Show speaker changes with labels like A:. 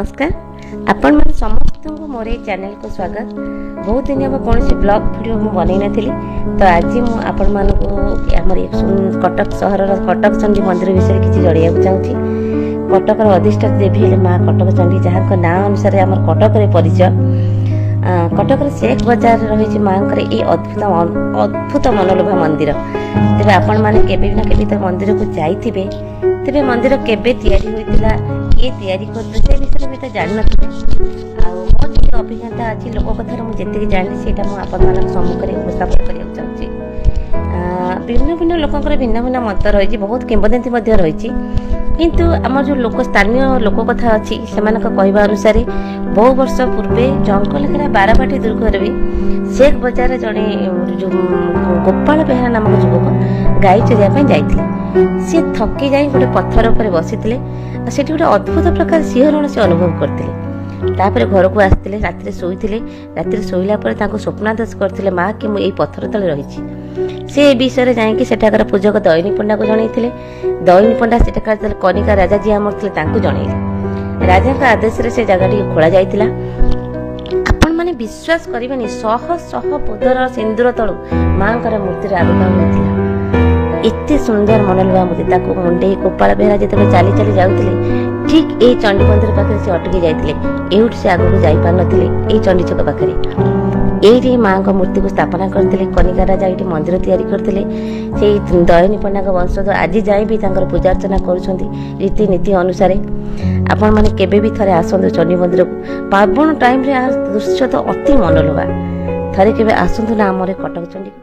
A: नमस्कार आपण मैंने समस्त को मोर चैनल को स्वागत। बहुत दिन हम कौन ब्लॉग वीडियो मुझे बनई नी तो आज मुझे आम कटक सहर कटक चंडी मंदिर विषय किसी जड़ाइया चाहूँगी। कटकर अधिष्ठा देवी हेले माँ कटक चंडी जहाँ ना अनुसार आम कटक परिचय। कटक शेख बजार रही माँ ये अद्भुत अद्भुत मनोलोभा मंदिर। तेज आपण मैंने केबे ना केबे तो मंदिर को जाइए तेरे मंदिर केबे तैयारी होइतिला ये तैयारी करते से विषय भी तो जान नथिबे आ मोर जो अभिज्ञता अछि लोक कथा मु जेते जानि सेटा मु आपन मानक सम्मुख रे उपस्थापन करिया चाहछि। भिन्न भिन्न लोकंकर भिन्न भिन्न मत रही बहुत किंवदंती मध्य रही किंतु आम जो लोक स्थानीय लोक कथा अच्छी से कहवा अनुसार बहु वर्ष पूर्वे जंगल खेड़ा बारबाटी दुर्ग भी शेख बजार जड़े जो गोपाल बेहरा नामक युवक गाई चरिया जाते सी थकी जाए गोटे पत्थर उपर बसी से गोटे अद्भुत प्रकार सिंहरण से अनुभव करते घर को आसते राति शोते राति शोला स्वप्नादेश करते माँ कि मुझे पत्थर तले रही से विषय जाकि सेठाकर पूजक दयनी पंडा को जनईले। दयनी पंडा सेठाकर कनिका राजा जी आमर थे जनईले। राजा का आदेश से जगह खोल जाइतिला। आपण माने विश्वास करिबेनी शह शह पोदर सिंदूर तळु मां कर मूर्ति आविर्भाव होइतिला। एते सुंदर मनोलोभा मूर्ति ताको मुंडे गोपाल बेहरा जेते चाली चाली जाउतिले ठीक ए चंडी मंदिर पाखे से अटकी जाइतिले। एउठ से आगु जाई पार नथिले ए चंडी चौक पाखे एरी माँ को मूर्ति को स्थापना करते कनिका राजा ये मंदिर तैयारी करते से दयनी पंडा वंशज आज जाए भी पूजा अर्चना कर रीतिनीति अनुसार। आपण मैंने केबे भी थरे आसतु चंडी मंदिर को पावन टाइम रे दृश्य तो अति मनोलोभा थरे केबे आसतु ना आमरे कटक चंडी।